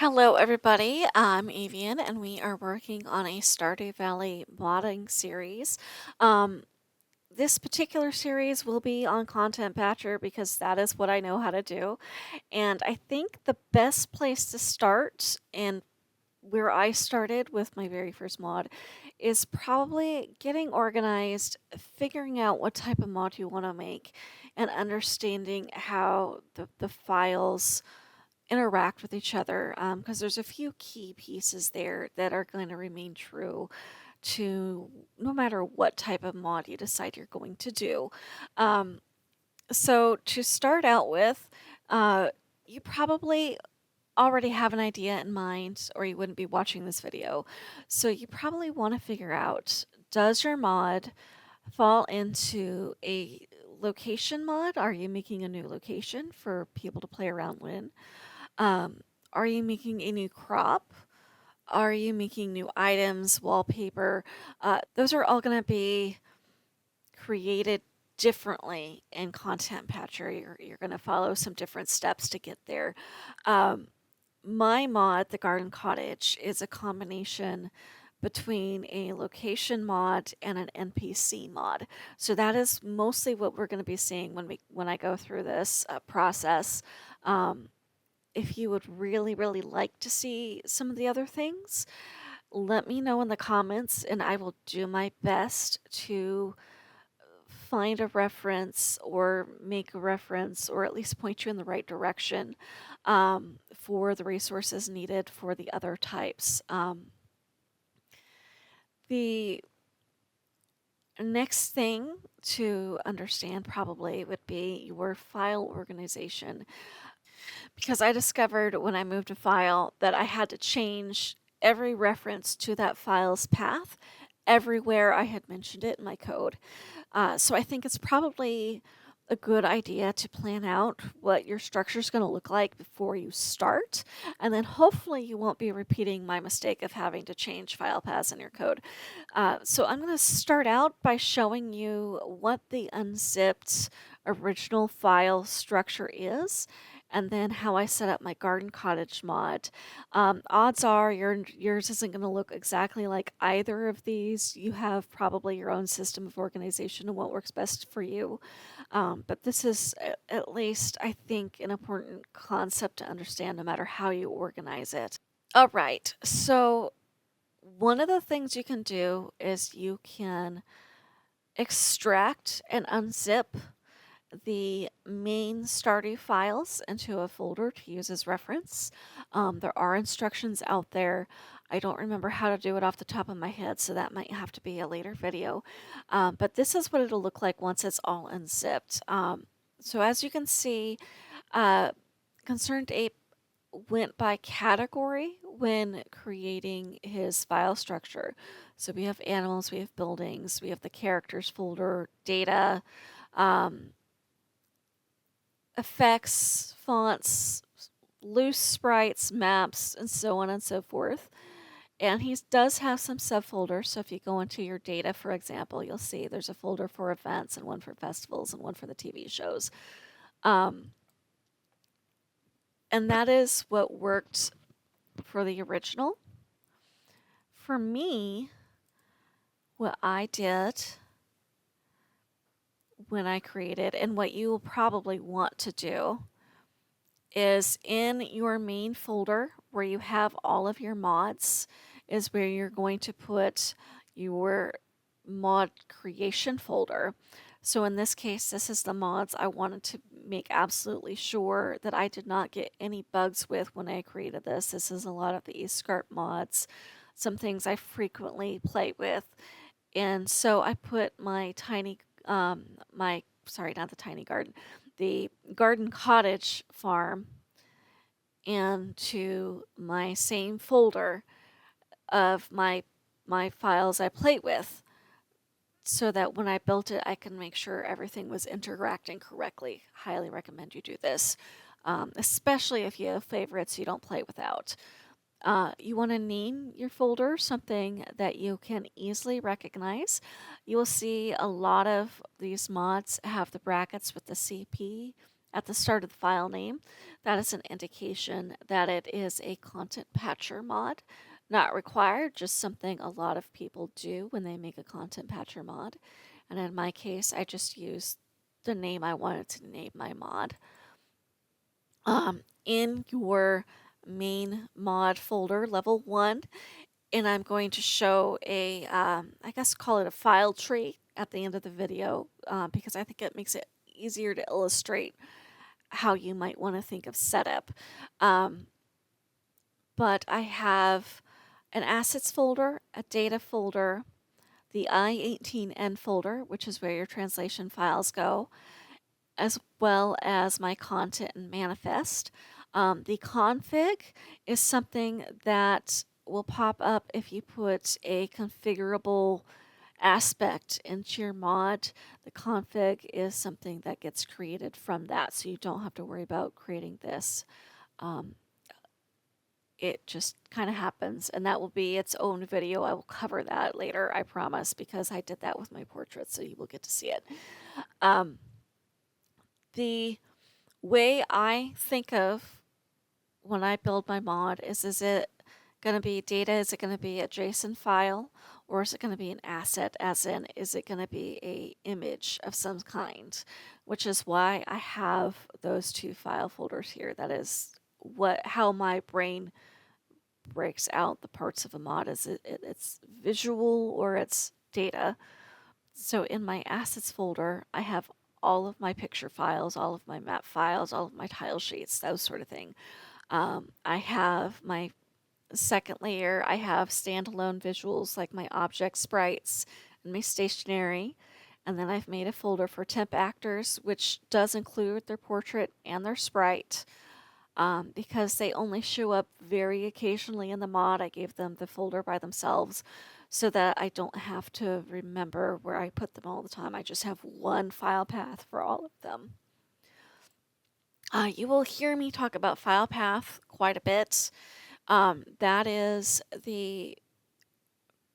Hello, everybody. I'm Avian, and we are working on a Stardew Valley modding series. Um, this particular series will be on Content Patcher because that is what I know how to do. And I think the best place to start, and where I started with my very first mod, is probably getting organized, figuring out what type of mod you want to make, and understanding how the files interact with each other, because there's a few key pieces there that are going to remain true to no matter what type of mod you decide you're going to do. Um, so to start out with, you probably already have an idea in mind or you wouldn't be watching this video. So you probably want to figure out, does your mod fall into a location mod? Are you making a new location for people to play around in? Um, are you making a new crop? Are you making new items, wallpaper? Those are all going to be created differently in Content Patcher. You're going to follow some different steps to get there. Um, my mod, the Garden Cottage, is a combination between a location mod and an NPC mod. So that is mostly what we're going to be seeing when I go through this process. Um, if you would really like to see some of the other things, let me know in the comments and I will do my best to find a reference or make a reference or at least point you in the right direction for the resources needed for the other types. The next thing to understand probably would be your file organization, because I discovered when I moved a file that I had to change every reference to that file's path everywhere I had mentioned it in my code. So I think it's probably a good idea to plan out what your structure is going to look like before you start, and then hopefully you won't be repeating my mistake of having to change file paths in your code. So I'm going to start out by showing you what the unzipped original file structure is, and then how I set up my Garden Cottage mod. Odds are yours isn't going to look exactly like either of these. You have probably your own system of organization and what works best for you. But this is at least, I think, an important concept to understand no matter how you organize it. All right, so one of the things you can do is you can extract and unzip the main Stardew files into a folder to use as reference. There are instructions out there. I don't remember how to do it off the top of my head, so that might have to be a later video. But this is what it'll look like once it's all unzipped. So as you can see, Concerned Ape went by category when creating his file structure. So we have animals, we have buildings, we have the characters folder, data, um, effects, fonts, loose sprites, maps, and so on and so forth. And he does have some subfolders. So if you go into your data, for example, you'll see there's a folder for events and one for festivals and one for the TV shows. And that is what worked for the original. For me, what I did when I created, and what you will probably want to do, is in your main folder where you have all of your mods is where you're going to put your mod creation folder. So in this case, this is the mods I wanted to make absolutely sure that I did not get any bugs with when I created this. This is a lot of the East Scarp mods, some things I frequently play with. And so I put my tiny, sorry, not the tiny garden, the Garden Cottage farm into my same folder of my files I play with, so that when I built it, I can make sure everything was interacting correctly. Highly recommend you do this, especially if you have favorites you don't play without. You want to name your folder something that you can easily recognize. You will see a lot of these mods have the brackets with the CP at the start of the file name, that is an indication that it is a content patcher mod. Not required, just something a lot of people do when they make a content patcher mod. And in my case, I just used the name I wanted to name my mod. In your main mod folder, level 1, and I'm going to show I guess call it a file tree at the end of the video, because I think it makes it easier to illustrate how you might want to think of setup. But I have an assets folder, a data folder, the I18N folder, which is where your translation files go, as well as my content and manifest. The config is something that will pop up if you put a configurable aspect into your mod. The config is something that gets created from that, so you don't have to worry about creating this. It just kind of happens, and that will be its own video. I will cover that later, I promise, because I did that with my portrait, so you will get to see it. The way I think of when I build my mod is it going to be data? Is it going to be a JSON file? Or is it going to be an asset, as in, is it going to be a image of some kind? Which is why I have those two file folders here. That is how my brain breaks out the parts of a mod. Is it's visual or it's data. So in my assets folder, I have all of my picture files, all of my map files, all of my tile sheets, those sort of thing. I have my second layer, I have standalone visuals like my object sprites and my stationery. And then I've made a folder for temp actors, which does include their portrait and their sprite. Because they only show up very occasionally in the mod, I gave them the folder by themselves so that I don't have to remember where I put them all the time. I just have one file path for all of them. You will hear me talk about file path quite a bit. That is the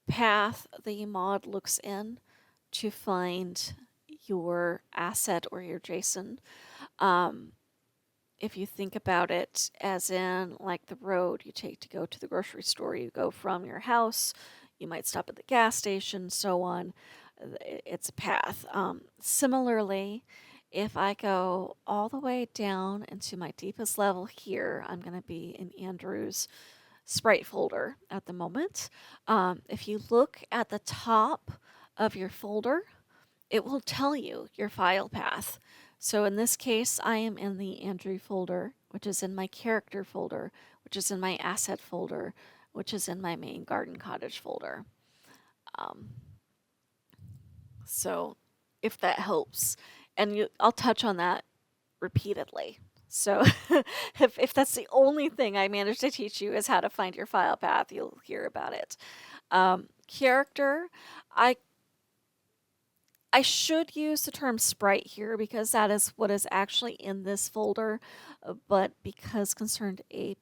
path the mod looks in to find your asset or your JSON. If you think about it as in like the road you take to go to the grocery store, you go from your house, you might stop at the gas station, so on. It's a path. Similarly, if I go all the way down into my deepest level here, I'm going to be in Andrew's sprite folder at the moment. If you look at the top of your folder, it will tell you your file path. So in this case, I am in the Andrew folder, which is in my character folder, which is in my asset folder, which is in my main garden cottage folder. So if that helps, and I'll touch on that repeatedly. So if that's the only thing I managed to teach you is how to find your file path, you'll hear about it. Character, I should use the term sprite here because that is what is actually in this folder, but because Concerned Ape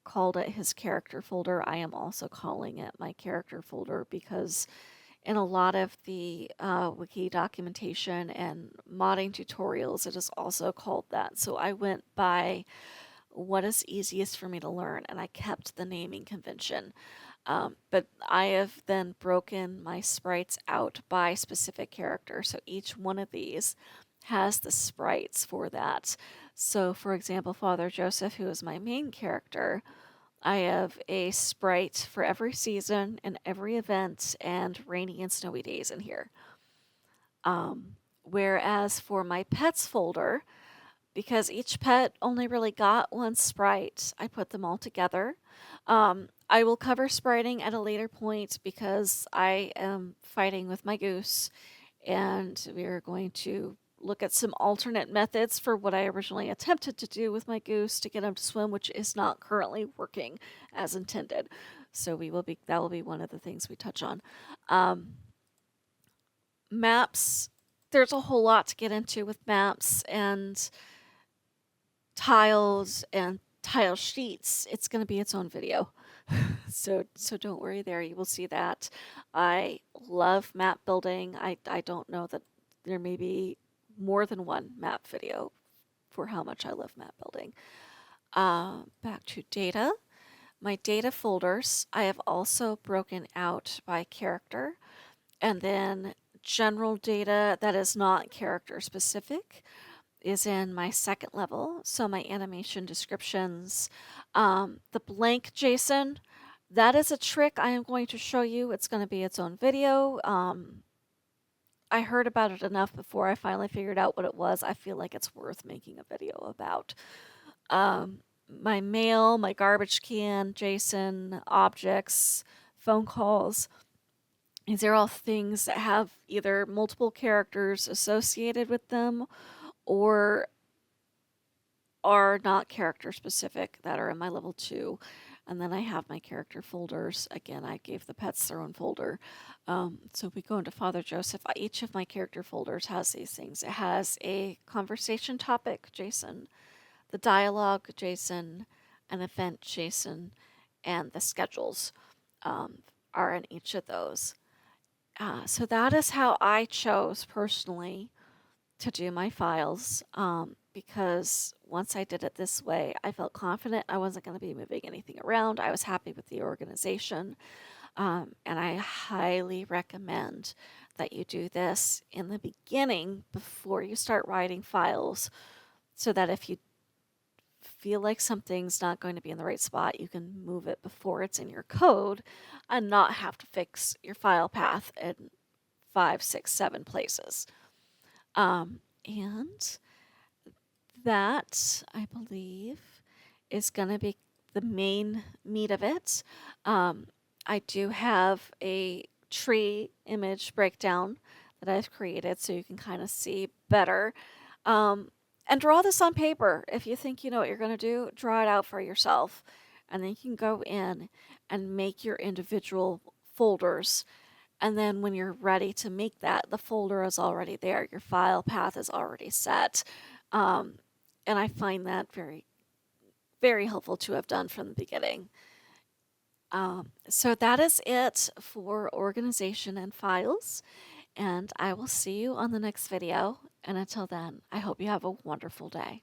called it his character folder, I am also calling it my character folder because in a lot of the wiki documentation and modding tutorials, it is also called that. So I went by what is easiest for me to learn, and I kept the naming convention. But I have then broken my sprites out by specific character. So each one of these has the sprites for that. So, for example, Father Joseph, who is my main character, I have a sprite for every season and every event and rainy and snowy days in here. Whereas for my pets folder, because each pet only really got one sprite, I put them all together. I will cover spriting at a later point because I am fighting with my goose, and we are going to look at some alternate methods for what I originally attempted to do with my goose to get him to swim, which is not currently working as intended. So that will be one of the things we touch on. Maps, there's a whole lot to get into with maps and tiles and tile sheets. It's going to be its own video. So don't worry there. You will see that. I love map building. I don't know that there may be more than one map video for how much I love map building. Back to data. My data folders, I have also broken out by character, and then general data that is not character specific is in my second level. So my animation descriptions, the blank JSON, that is a trick I am going to show you. It's going to be its own video. I heard about it enough before I finally figured out what it was. I feel like it's worth making a video about. My mail, my garbage can, JSON, objects, phone calls. These are all things that have either multiple characters associated with them or are not character specific that are in my level 2. And then I have my character folders. Again, I gave the pets their own folder. So if we go into Father Joseph, each of my character folders has these things. It has a conversation topic JSON, the dialogue JSON, an event JSON, and the schedules are in each of those. So that is how I chose personally to do my files, because once I did it this way, I felt confident I wasn't going to be moving anything around. I was happy with the organization, and I highly recommend that you do this in the beginning before you start writing files, so that if you feel like something's not going to be in the right spot, you can move it before it's in your code and not have to fix your file path in 5, 6, 7 places. And that, I believe, is going to be the main meat of it. I do have a tree image breakdown that I've created so you can kind of see better. And draw this on paper. If you think you know what you're going to do, draw it out for yourself. And then you can go in and make your individual folders. And then when you're ready to make that, the folder is already there. Your file path is already set. And I find that very, very helpful to have done from the beginning. So that is it for organization and files. And I will see you on the next video. And until then, I hope you have a wonderful day.